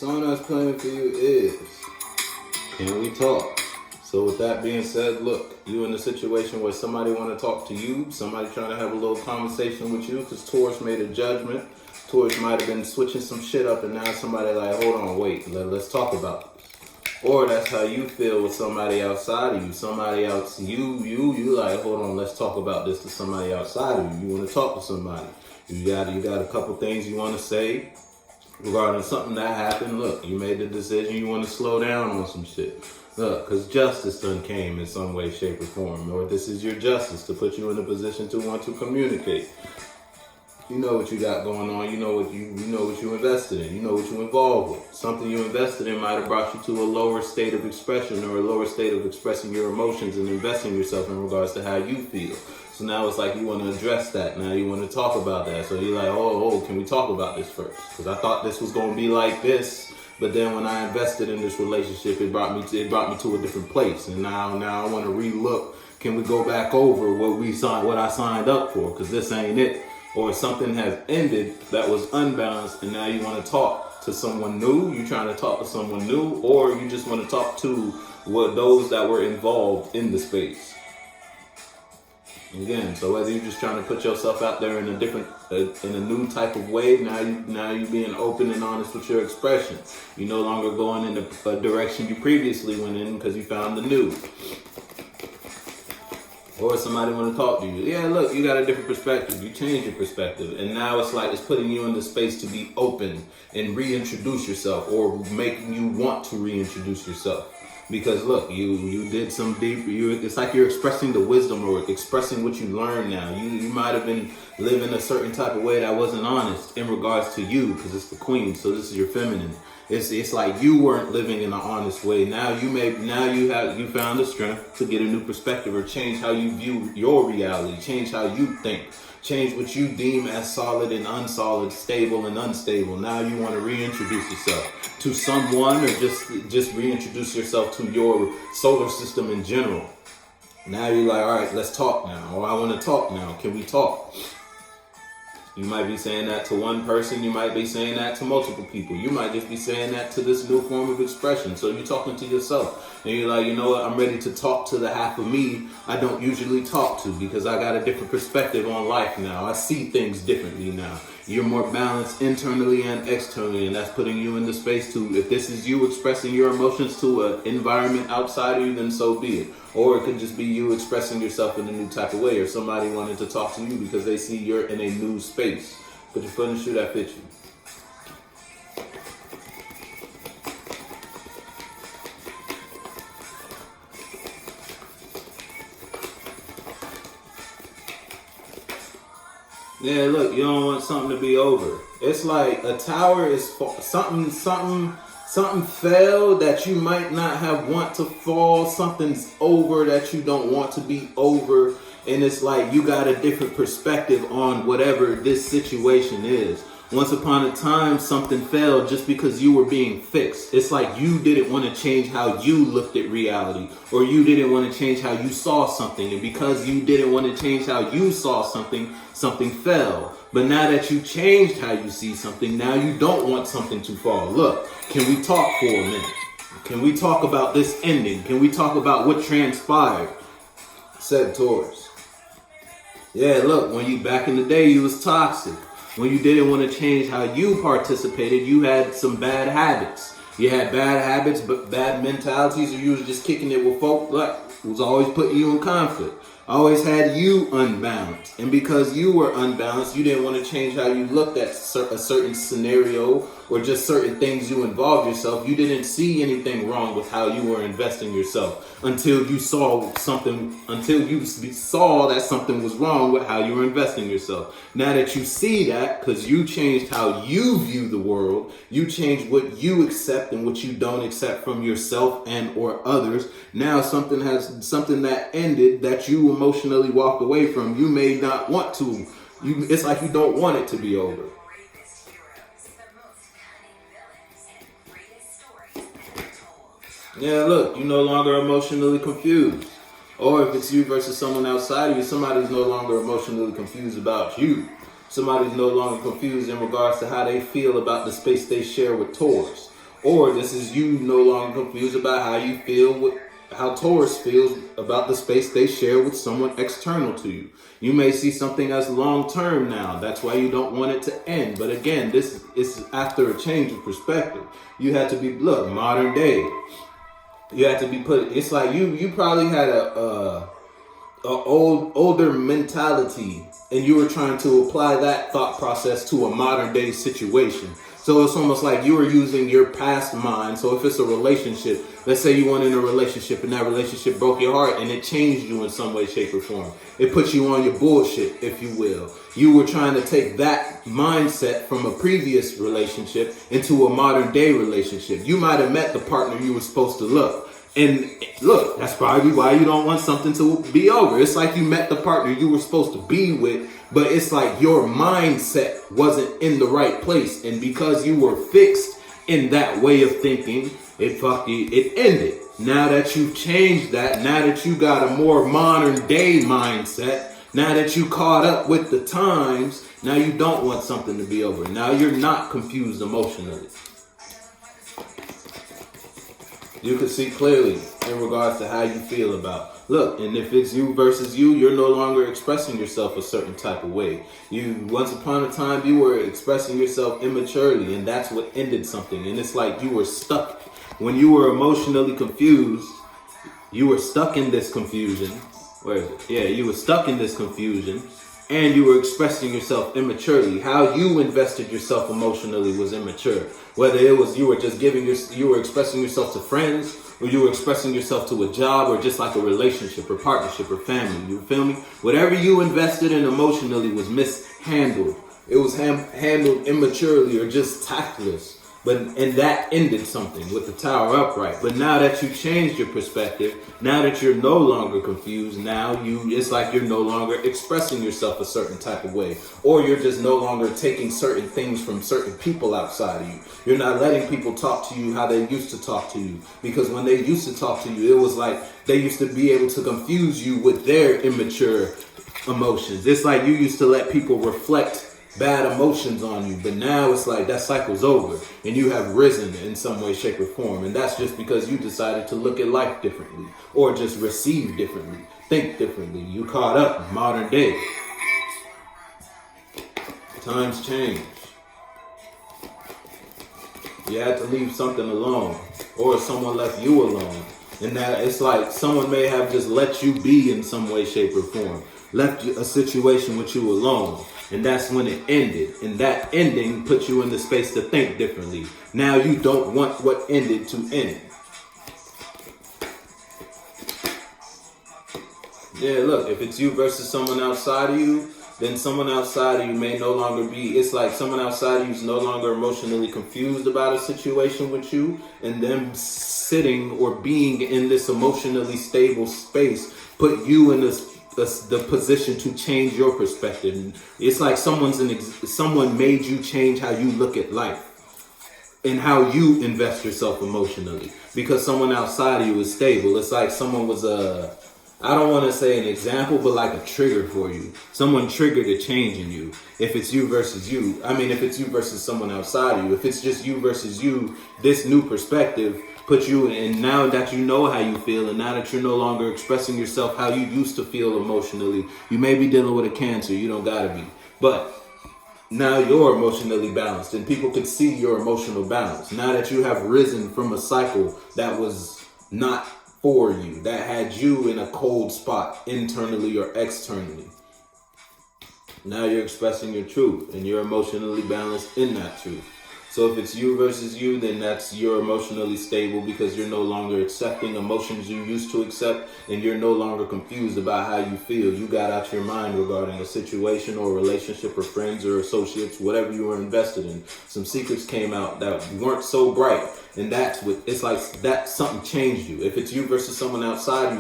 Someone else playing for you is, can we talk? So with that being said, look, you in a situation where somebody want to talk to you, somebody trying to have a little conversation with you, because Taurus made a judgment. Taurus might have been switching some shit up, and now somebody like, hold on, wait, let's talk about this. Or that's how you feel with somebody outside of you. Somebody else, you like, hold on, let's talk about this to somebody outside of you. You want to talk to somebody. You got a couple things you want to say regarding something that happened. Look, you made the decision, you want to slow down on some shit. Look, because justice done came in some way, shape, or form. Or this is your justice to put you in a position to want to communicate. You know what you got going on. You know what you invested in. You know what you involved with. Something you invested in might have brought you to a lower state of expression or a lower state of expressing your emotions and investing yourself in regards to how you feel. So now it's like you want to address that. Now you want to talk about that. So you're like, oh, can we talk about this first? Because I thought this was going to be like this. But then when I invested in this relationship, it brought me to a different place. And now I want to relook. Can we go back over what I signed up for? Because this ain't it. Or something has ended that was unbalanced, and now you want to talk to someone new. You're trying to talk to someone new, or you just want to talk to those that were involved in the space. Again, so whether you're just trying to put yourself out there in a new type of way, now you being open and honest with your expression. You're no longer going in the direction you previously went in because you found the new. Or somebody want to talk to you. Yeah, look, you got a different perspective. You change your perspective. And now it's like it's putting you in the space to be open and reintroduce yourself, or making you want to reintroduce yourself. Because look, you did some deep, it's like you're expressing the wisdom or expressing what you learned now. You might have been living a certain type of way that wasn't honest in regards to you, because it's the queen, so this is your feminine. It's like you weren't living in an honest way. Now you found the strength to get a new perspective or change how you view your reality, change how you think, change what you deem as solid and unsolid, stable and unstable. Now you want to reintroduce yourself to someone, or just reintroduce yourself to your solar system in general. Now you're like, all right, let's talk now. Or I want to talk now. Can we talk? You might be saying that to one person. You might be saying that to multiple people. You might just be saying that to this new form of expression. So you're talking to yourself. And you're like, you know what? I'm ready to talk to the half of me I don't usually talk to, because I got a different perspective on life now. I see things differently now. You're more balanced internally and externally, and that's putting you in the space to, if this is you expressing your emotions to an environment outside of you, then so be it. Or it could just be you expressing yourself in a new type of way, or somebody wanting to talk to you because they see you're in a new space. Put your foot in the shoe that fits you. Yeah, look, you don't want something to be over. It's like a tower is something fell that you might not have want to fall. Something's over that you don't want to be over. And it's like you got a different perspective on whatever this situation is. Once upon a time, something fell just because you were being fixed. It's like you didn't want to change how you looked at reality, or you didn't want to change how you saw something. And because you didn't want to change how you saw something, something fell. But now that you changed how you see something, now you don't want something to fall. Look, can we talk for a minute? Can we talk about this ending? Can we talk about what transpired? Said Taurus. Yeah, look, when you back in the day, you was toxic. When you didn't want to change how you participated, you had some bad habits. You had bad habits, but bad mentalities, or you was just kicking it with folk like was always putting you in conflict. Always had you unbalanced. And because you were unbalanced, you didn't want to change how you looked at a certain scenario or just certain things you involved yourself. You didn't see anything wrong with how you were investing yourself until you saw that something was wrong with how you were investing yourself. Now that you see that, because you changed how you view the world, you changed what you accept and what you don't accept from yourself and or others. Now something that ended that you emotionally walked away from, you may not want to. It's like you don't want it to be over. Yeah, look, you're no longer emotionally confused. Or if it's you versus someone outside of you, somebody's no longer emotionally confused about you. Somebody's no longer confused in regards to how they feel about the space they share with Taurus. Or this is you no longer confused about how you feel with how Taurus feels about the space they share with someone external to you. You may see something as long term now. That's why you don't want it to end. But again, this is after a change of perspective. You had to be, look, modern day. You had to be put, it's like you probably had a older mentality, and you were trying to apply that thought process to a modern day situation. So it's almost like you were using your past mind. So if it's a relationship, let's say you went in a relationship and that relationship broke your heart and it changed you in some way, shape, or form. It put you on your bullshit, if you will. You were trying to take that mindset from a previous relationship into a modern day relationship. You might have met the partner you were supposed to love. And look, that's probably why you don't want something to be over. It's like you met the partner you were supposed to be with, but it's like your mindset wasn't in the right place. And because you were fixed in that way of thinking, it ended. Now that you've changed that, now that you got a more modern day mindset, now that you caught up with the times, now you don't want something to be over. Now you're not confused emotionally. You can see clearly in regards to how you feel about. Look, and if it's you versus you, you're no longer expressing yourself a certain type of way. Once upon a time, you were expressing yourself immaturely, and that's what ended something. And it's like you were stuck. When you were emotionally confused, you were stuck in this confusion. Where is it? Yeah, you were stuck in this confusion, and you were expressing yourself immaturely. How you invested yourself emotionally was immature. Whether it was you were just you were expressing yourself to friends, or you were expressing yourself to a job, or just like a relationship or partnership or family. You feel me? Whatever you invested in emotionally was mishandled. It was handled immaturely or just tactless. And that ended something with the Tower upright. But now that you changed your perspective, now that you're no longer confused, it's like you're no longer expressing yourself a certain type of way. Or you're just no longer taking certain things from certain people outside of you. You're not letting people talk to you how they used to talk to you. Because when they used to talk to you, it was like they used to be able to confuse you with their immature emotions. It's like you used to let people reflect bad emotions on you, but now it's like that cycle's over and you have risen in some way, shape, or form. And that's just because you decided to look at life differently, or just receive differently, think differently. You caught up modern day. Times change. You had to leave something alone, or someone left you alone. And that it's like someone may have just let you be in some way, shape, or form, left a situation with you alone. And that's when it ended. And that ending put you in the space to think differently. Now you don't want what ended to end. Yeah, look, if it's you versus someone outside of you, then someone outside of you may no longer be. It's like someone outside of you is no longer emotionally confused about a situation with you. And them sitting or being in this emotionally stable space put you in the position to change your perspective. It's like someone made you change how you look at life and how you invest yourself emotionally, because someone outside of you is stable. It's like someone was I don't want to say an example, but like a trigger for you. Someone triggered a change in you. If it's you versus you, if it's you versus someone outside of you, if it's just you versus you, this new perspective put you in. Now that you know how you feel, and now that you're no longer expressing yourself how you used to feel emotionally, you may be dealing with a cancer. You don't gotta be, but now you're emotionally balanced, and people could see your emotional balance. Now that you have risen from a cycle that was not for you, that had you in a cold spot internally or externally. Now you're expressing your truth, and you're emotionally balanced in that truth. So if it's you versus you, then you're emotionally stable, because you're no longer accepting emotions you used to accept, and you're no longer confused about how you feel. You got out your mind regarding a situation or a relationship or friends or associates, whatever you were invested in. Some secrets came out that weren't so bright, and it's like that something changed you. If it's you versus someone outside of you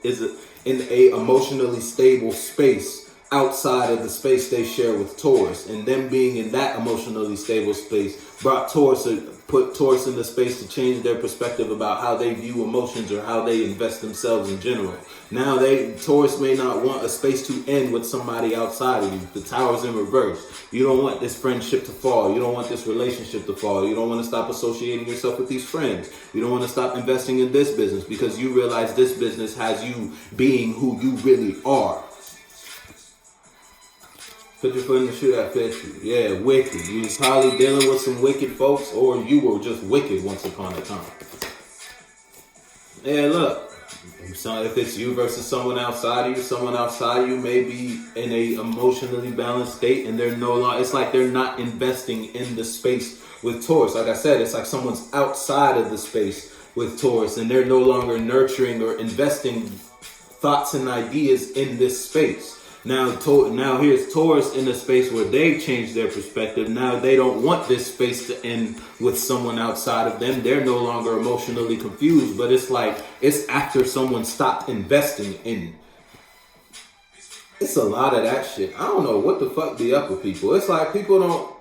is in a emotionally stable space outside of the space they share with Taurus, and them being in that emotionally stable space put Taurus in the space to change their perspective about how they view emotions or how they invest themselves in general. Now Taurus may not want a space to end with somebody outside of you. The Tower's in reverse. You don't want this friendship to fall. You don't want this relationship to fall. You don't want to stop associating yourself with these friends. You don't want to stop investing in this business because you realize this business has you being who you really are. Put your foot in the shoe that fits you. Yeah, wicked. You was probably dealing with some wicked folks, or you were just wicked once upon a time. Yeah, look. So if it's you versus someone outside of you may be in a emotionally balanced state, and they're no longer. It's like they're not investing in the space with Taurus. Like I said, it's like someone's outside of the space with Taurus, and they're no longer nurturing or investing thoughts and ideas in this space. Now here's Taurus in a space where they changed their perspective. Now they don't want this space to end with someone outside of them. They're no longer emotionally confused, but it's like it's after someone stopped investing in. It's a lot of that shit. I don't know what the fuck be up with people. It's like people don't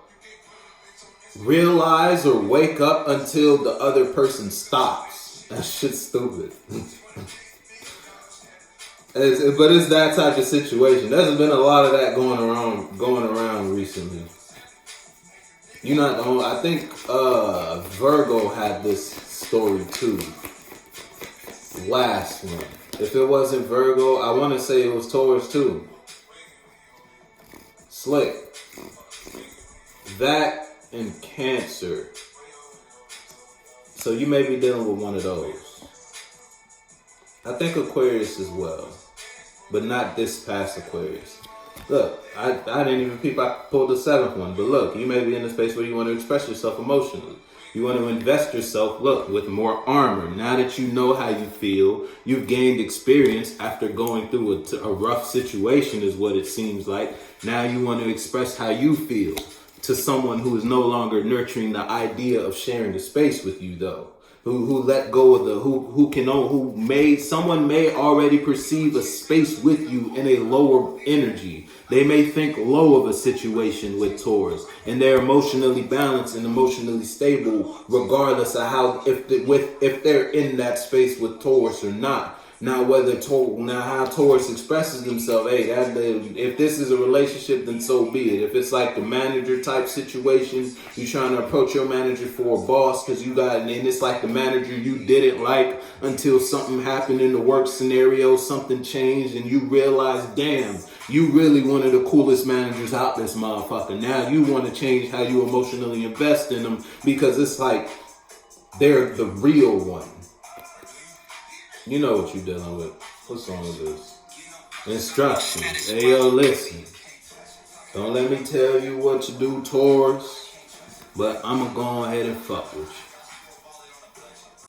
realize or wake up until the other person stops. That shit's stupid. But it's that type of situation. There's been a lot of that going around recently. You're not the only. I think Virgo had this story too. Last one. If it wasn't Virgo, I want to say it was Taurus too. Slick. That and Cancer. So you may be dealing with one of those. I think Aquarius as well. But not this past Aquarius. Look, I didn't even peep. I pulled the 7th one. But look, you may be in a space where you want to express yourself emotionally. You want to invest yourself, look, with more armor. Now that you know how you feel, you've gained experience after going through a rough situation is what it seems like. Now you want to express how you feel to someone who is no longer nurturing the idea of sharing the space with you, though. Who let go of someone may already perceive a space with you in a lower energy. They may think low of a situation with Taurus, and they're emotionally balanced and emotionally stable, regardless of if they're in that space with Taurus or not. Now, how Taurus expresses themselves, hey, if this is a relationship, then so be it. If it's like the manager type situation, you're trying to approach your manager for a boss because and it's like the manager you didn't like until something happened in the work scenario, something changed, and you realize, damn, you really one of the coolest managers out this motherfucker. Now you want to change how you emotionally invest in them because it's like they're the real one. You know what you're dealing with. What song is this? Instructions. Hey, yo, listen. Don't let me tell you what to do, Taurus. But I'm going to go ahead and fuck with you.